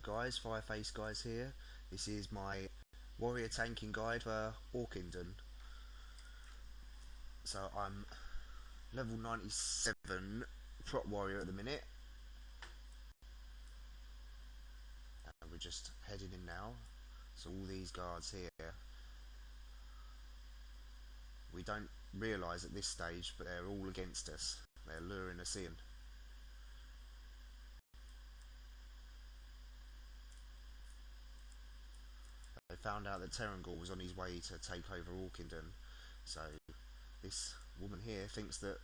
guys, Fireface guys here. This is my warrior tanking guide for Auchindoun. So I'm level 97 prot warrior at the minute. And we're just heading in now. So all these guards here, we don't realise at this stage, but they're all against us. They're luring us in. They found out that Terrangor was on his way to take over Auchindoun. So this woman here thinks that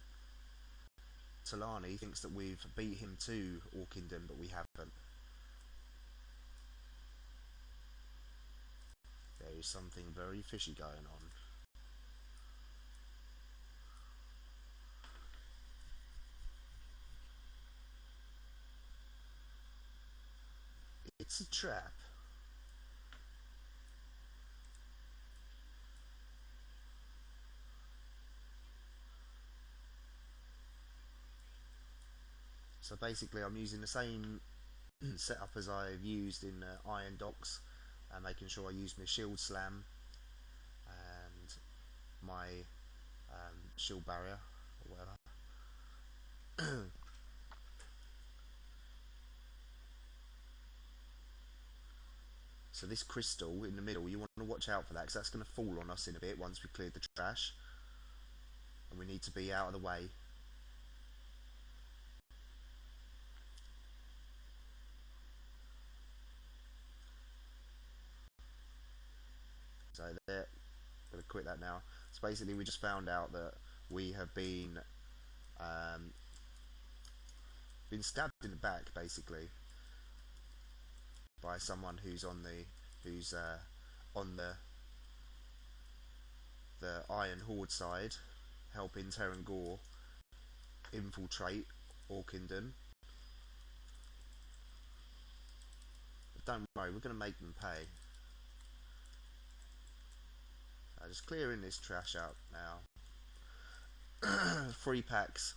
Talani thinks that we've beat him to Auchindoun, but we haven't. There is something very fishy going on. It's a trap. So basically I'm using the same setup as I've used in Iron Docks, making sure I use my shield slam and my shield barrier or whatever. So this crystal in the middle, you want to watch out for that because that's going to fall on us in a bit once we cleared the trash, and we need to be out of the way. So there, I'm going to quit that now. So basically we just found out that we have been stabbed in the back basically by someone who's on the Iron Horde side, helping Terrangor infiltrate Auchindoun. But don't worry, we're going to make them pay. Just clearing this trash up now. 3 packs.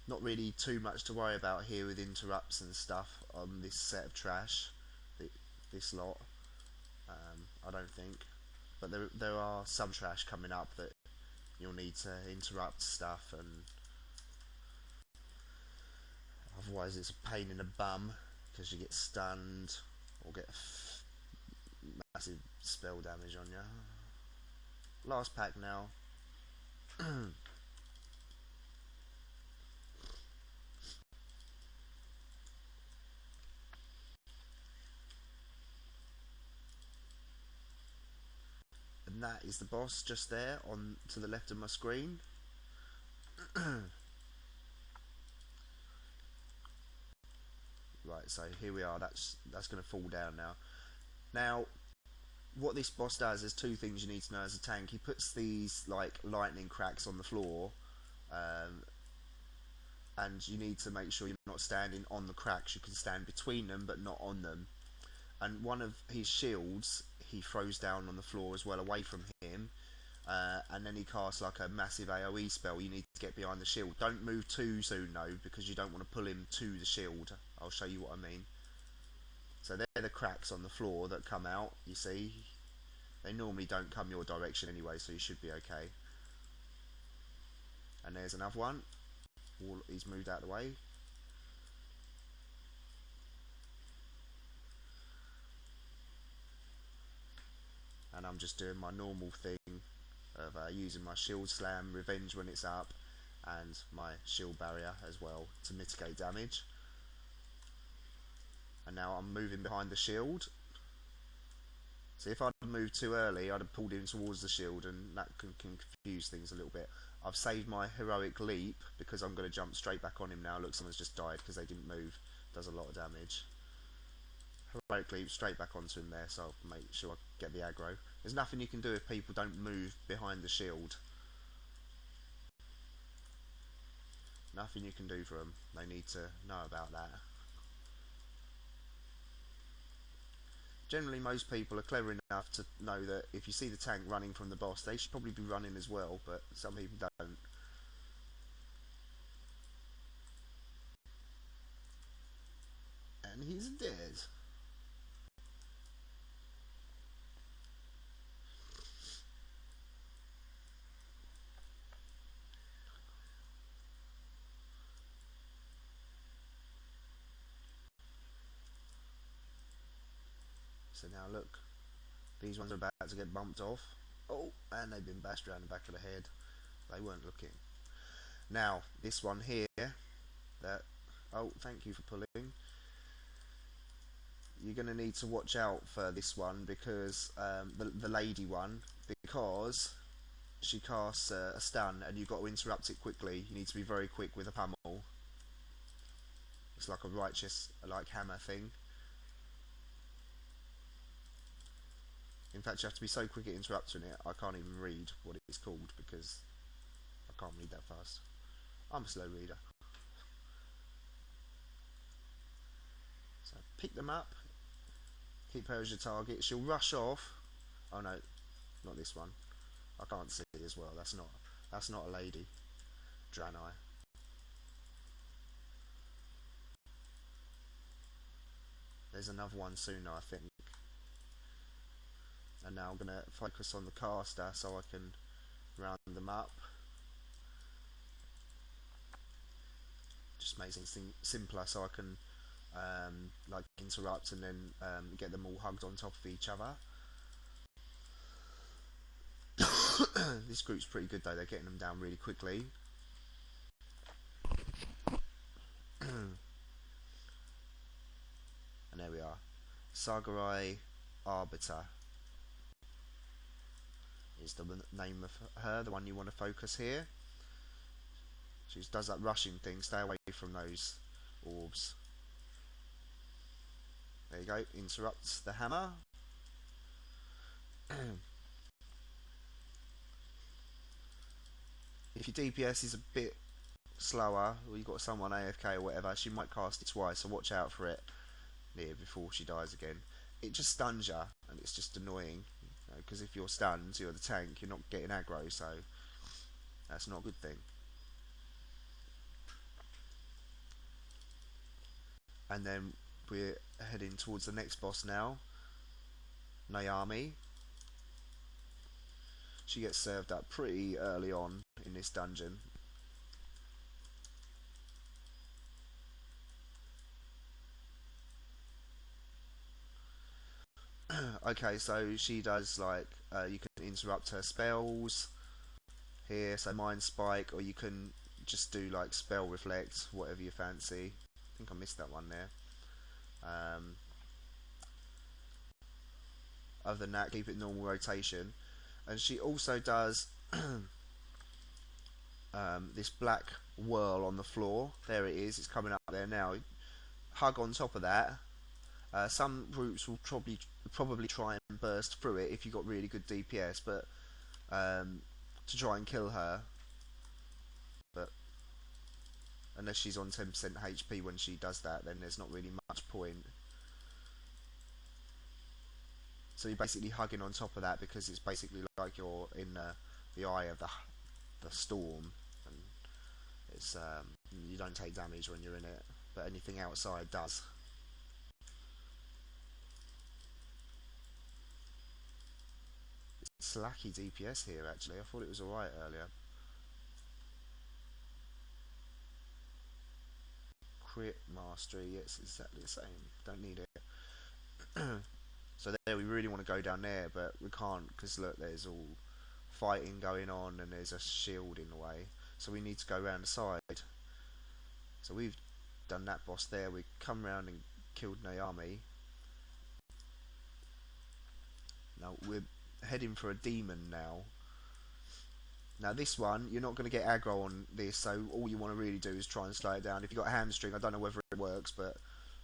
Not really too much to worry about here with interrupts and stuff on this set of trash, this lot. I don't think, but there are some trash coming up that you'll need to interrupt stuff, and otherwise it's a pain in the bum because you get stunned or get massive spell damage on you. Last pack now. And that is the boss just there on to the left of my screen. Right, so here we are. That's going to fall down now. Now, what this boss does, there's 2 things you need to know as a tank. He puts these like lightning cracks on the floor, and you need to make sure you're not standing on the cracks. You can stand between them but not on them. And one of his shields he throws down on the floor as well, away from him, and then he casts like a massive AoE spell. You need to get behind the shield. Don't move too soon though, because you don't want to pull him to the shield. I'll show you what I mean. So they're the cracks on the floor that come out, you see. They normally don't come your direction anyway, so you should be okay. And there's another one. He's moved out of the way. And I'm just doing my normal thing of using my shield slam, revenge when it's up, and my shield barrier as well to mitigate damage. And now I'm moving behind the shield. So if I'd moved too early, I'd have pulled him towards the shield, and that can confuse things a little bit. I've saved my heroic leap because I'm going to jump straight back on him now. Look, someone's just died because they didn't move. Does a lot of damage. Heroic leap straight back onto him there, so I'll make sure I get the aggro. There's nothing you can do if people don't move behind the shield. Nothing you can do for them. They need to know about that. Generally, most people are clever enough to know that if you see the tank running from the boss, they should probably be running as well, but some people don't. And he's dead. So now look, these ones are about to get bumped off. Oh, and they've been bashed around the back of the head. They weren't looking. Now, this one here, that, oh, thank you for pulling. You're going to need to watch out for this one because the lady one, because she casts a stun and you've got to interrupt it quickly. You need to be very quick with a pummel. It's like a righteous, like hammer thing. In fact, you have to be so quick at interrupting it, I can't even read what it's called because I can't read that fast. I'm a slow reader. So pick them up, keep her as your target. She'll rush off. Oh no, not this one. I can't see as well. That's not a lady. Draenei. There's another one sooner, I think. And now I'm gonna focus on the caster so I can round them up. Just makes things simpler so I can like interrupt and then get them all hugged on top of each other. This group's pretty good though, they're getting them down really quickly. And there we are. Sagarai Arbiter is the name of her, the one you want to focus here. She does that rushing thing, stay away from those orbs. There you go, interrupts the hammer. If your DPS is a bit slower, or you've got someone AFK or whatever, she might cast it twice, so watch out for it near before she dies again. It just stuns you, and it's just annoying, because if you're stunned, you're the tank, you're not getting aggro, so that's not a good thing. And then we're heading towards the next boss now, Naomi. She gets served up pretty early on in this dungeon. Okay, so she does like you can interrupt her spells here, so mind spike, or you can just do like spell reflect, whatever you fancy. I think I missed that one there. Other than that, keep it normal rotation. And she also does this black whirl on the floor. There it is. It's coming up there now. Hug on top of that. Some groups will probably try and burst through it if you've got really good DPS, but to try and kill her. But unless she's on 10% HP when she does that, then there's not really much point. So you're basically hugging on top of that because it's basically like you're in the eye of the storm, and it's you don't take damage when you're in it, but anything outside does. It's slacky DPS here actually. I thought it was alright earlier. Crit mastery, it's exactly the same. Don't need it. So there, we really want to go down there, but we can't because look, there's all fighting going on and there's a shield in the way. So we need to go around the side. So we've done that boss there. We come round and killed Naomi. Now we're heading for a demon now. Now this one, you're not going to get aggro on this, so all you want to really do is try and slow it down. If you've got a hamstring, I don't know whether it works, but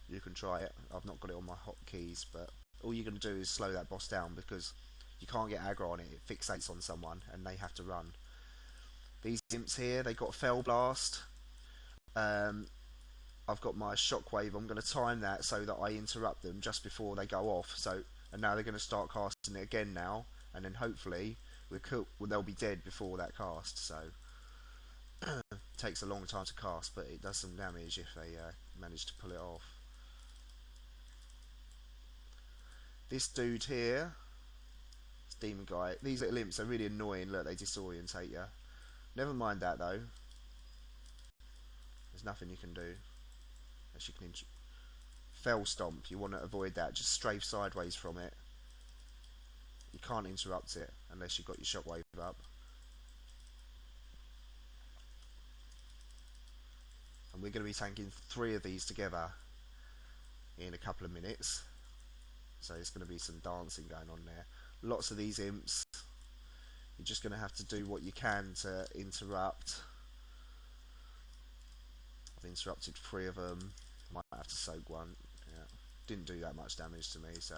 you can try it. I've not got it on my hotkeys, but all you're going to do is slow that boss down because you can't get aggro on it. It fixates on someone and they have to run. These imps here, they got Fell Blast. I've got my Shockwave. I'm going to time that so that I interrupt them just before they go off. So and now they're going to start casting it again now, and then hopefully they'll be dead before that cast. So it takes a long time to cast, but it does some damage if they manage to pull it off. This dude here, this demon guy, these little imps are really annoying. Look, they disorientate you. Never mind that though. There's nothing you can do. As you can Fell Stomp, you want to avoid that. Just strafe sideways from it. You can't interrupt it unless you've got your shockwave up. And we're going to be tanking 3 of these together in a couple of minutes. So there's going to be some dancing going on there. Lots of these imps. You're just going to have to do what you can to interrupt. I've interrupted 3 of them. Might have to soak one. Yeah. Didn't do that much damage to me, so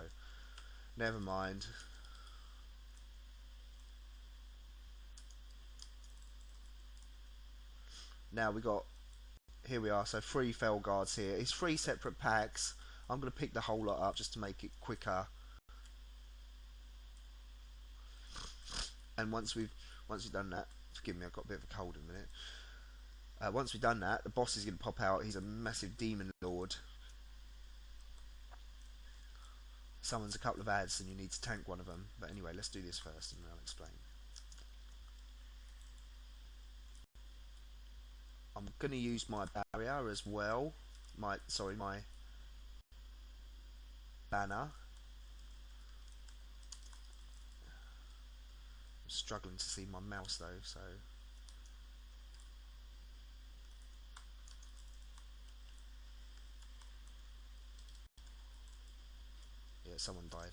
never mind. Now here we are, so 3 fell guards here. It's 3 separate packs. I'm going to pick the whole lot up just to make it quicker. And once we've done that, forgive me, I've got a bit of a cold in a minute. Once we've done that, the boss is going to pop out. He's a massive demon lord. Summons a couple of ads and you need to tank one of them. But anyway, let's do this first and then I'll explain. I'm going to use my barrier as well. My banner. I'm struggling to see my mouse though, so yeah, someone died.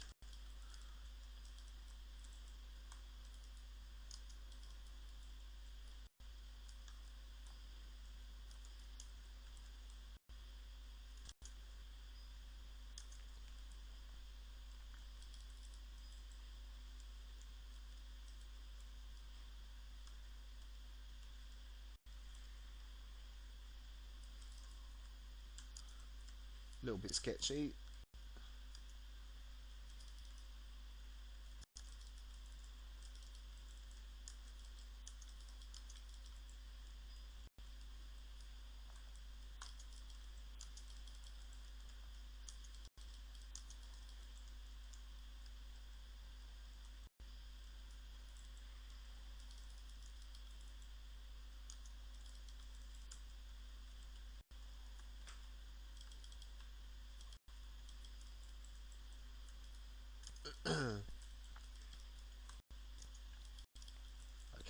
A little bit sketchy.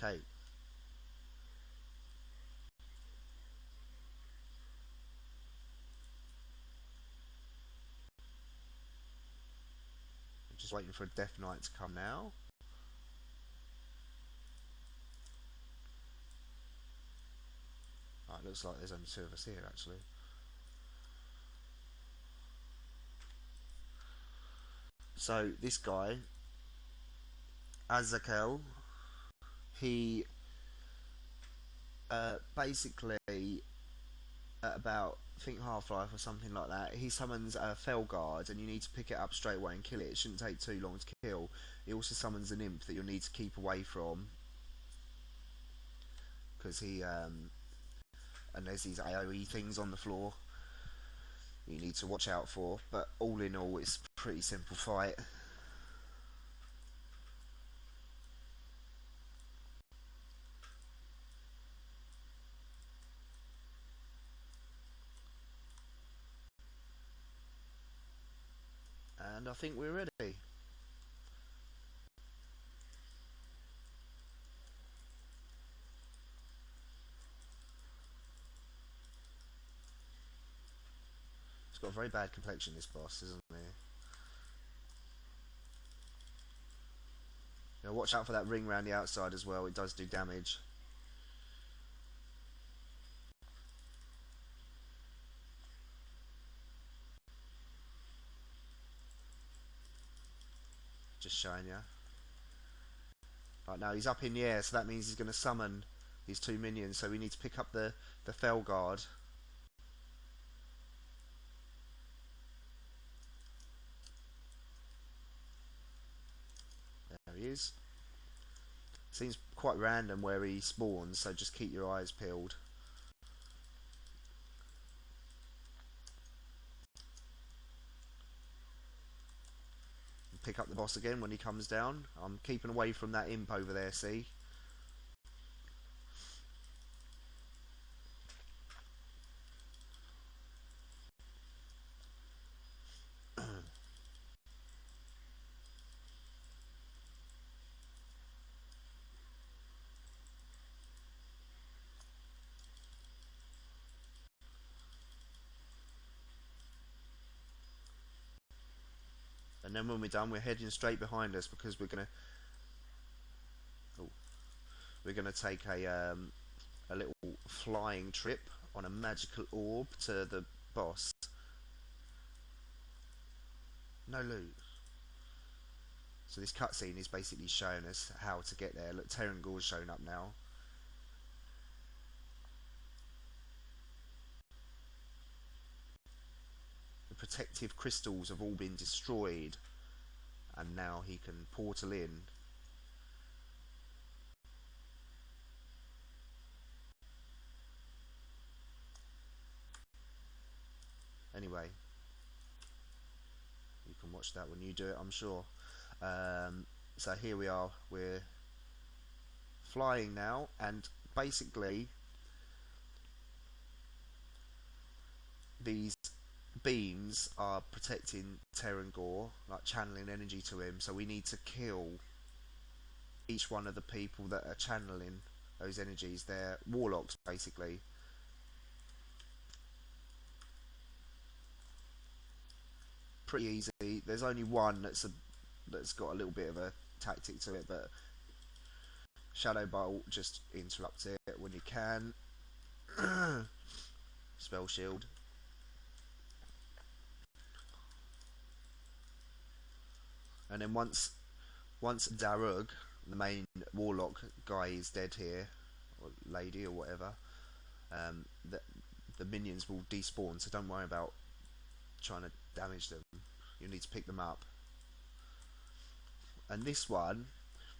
Okay. I'm just waiting for a Death Knight to come now. It looks like there's only 2 of us here actually. So this guy, Azakel, he basically at about, I think Half-Life or something like that, he summons a Fell Guard and you need to pick it up straight away and kill it. It shouldn't take too long to kill. He also summons an imp that you'll need to keep away from because and there's these AoE things on the floor you need to watch out for, but all in all it's a pretty simple fight. And I think we're ready. He's got a very bad complexion, this boss, isn't he? Now watch out for that ring around the outside as well, it does do damage. Just showing you. Right, now he's up in the air, so that means he's going to summon these 2 minions, so we need to pick up the Fell Guard. is. Seems quite random where he spawns, so just keep your eyes peeled. Pick up the boss again when he comes down. I'm keeping away from that imp over there, see? And then when we're done, we're heading straight behind us because oh, we're gonna take a little flying trip on a magical orb to the boss. No loot. So this cutscene is basically showing us how to get there. Look, Terrangor's showing up now. The protective crystals have all been destroyed, and now he can portal in. Anyway, you can watch that when you do it, I'm sure. So here we are, we're flying now, and basically these beams are protecting Terrangor, like channeling energy to him, so we need to kill each one of the people that are channeling those energies. They're warlocks, basically. Pretty easy. There's only one that's got a little bit of a tactic to it, but Shadow Bolt, just interrupt it when you can. Spell shield. And then once Darug, the main warlock guy, is dead here, or lady, or whatever, the minions will despawn, so don't worry about trying to damage them. You need to pick them up. And this one,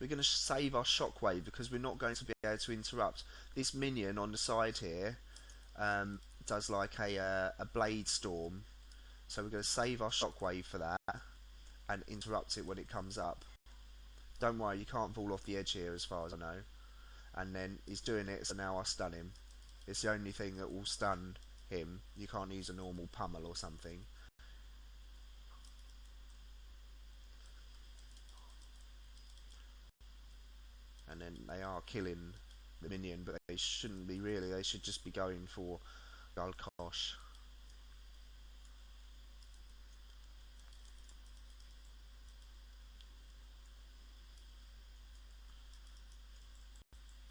we're going to save our shockwave because we're not going to be able to interrupt. This minion on the side here does like a blade storm, so we're going to save our shockwave for that and interrupt it when it comes up. Don't worry, you can't fall off the edge here as far as I know. And then he's doing it, so now I stun him. It's the only thing that will stun him. You can't use a normal pummel or something. And then they are killing the minion, but they shouldn't be really. They should just be going for Galkosh.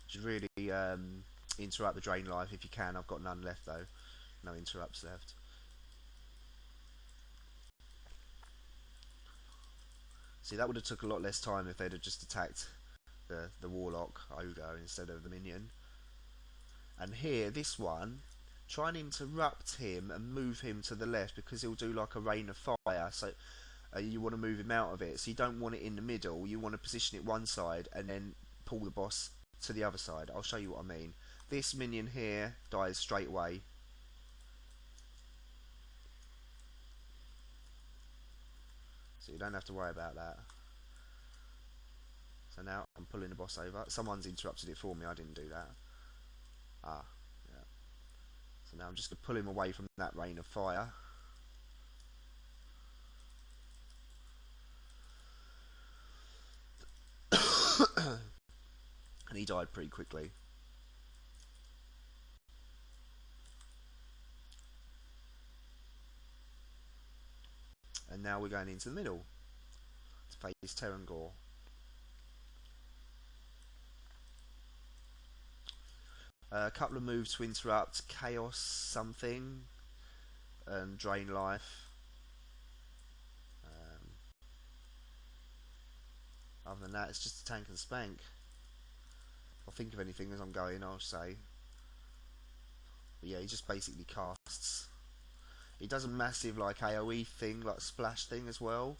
Should really interrupt the drain life if you can. I've got none left though. No interrupts left. See, that would have took a lot less time if they'd have just attacked the warlock ogre instead of the minion. And here, this one, try and interrupt him and move him to the left because he'll do like a rain of fire. So you want to move him out of it. So you don't want it in the middle. You want to position it one side and then pull the boss to the other side. I'll show you what I mean. This minion here dies straight away. So you don't have to worry about that. So now I'm pulling the boss over. Someone's interrupted it for me. I didn't do that. Ah, yeah. So now I'm just going to pull him away from that rain of fire. And he died pretty quickly. And now we're going into the middle to face Terrangor. A couple of moves to interrupt: Chaos something and Drain Life. Other than that, it's just a tank and spank. If I think of anything as I'm going, I'll say. But yeah, he just basically casts. He does a massive like AoE thing, like splash thing as well.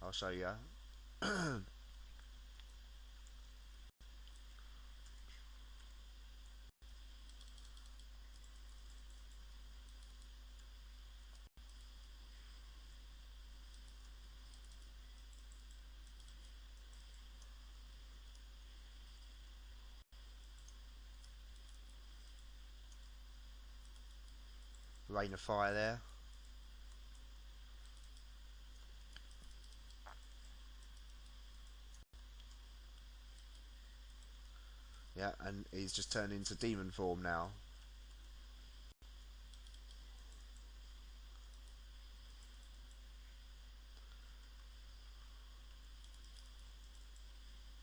I'll show you. rain of fire there. Yeah, and he's just turned into demon form now.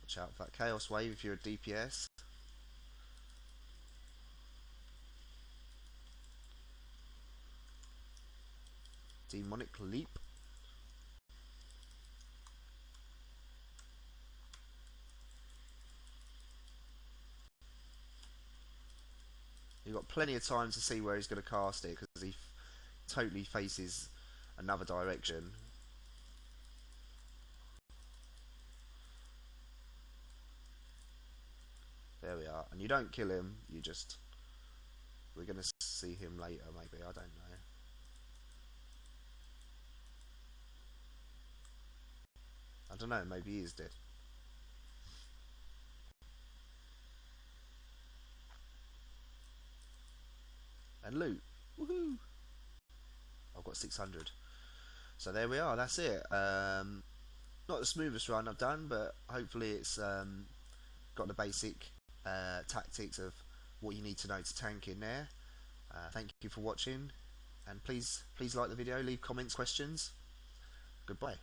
Watch out for that chaos wave if you're a DPS. Demonic leap. You've got plenty of time to see where he's going to cast it, because he totally faces another direction. There we are. And you don't kill him, you just... We're going to see him later, maybe. I don't know. I don't know, maybe he is dead. And loot. Woohoo! I've got 600. So there we are, that's it. Not the smoothest run I've done, but hopefully it's got the basic tactics of what you need to know to tank in there. Thank you for watching, and please like the video, leave comments, questions. Goodbye.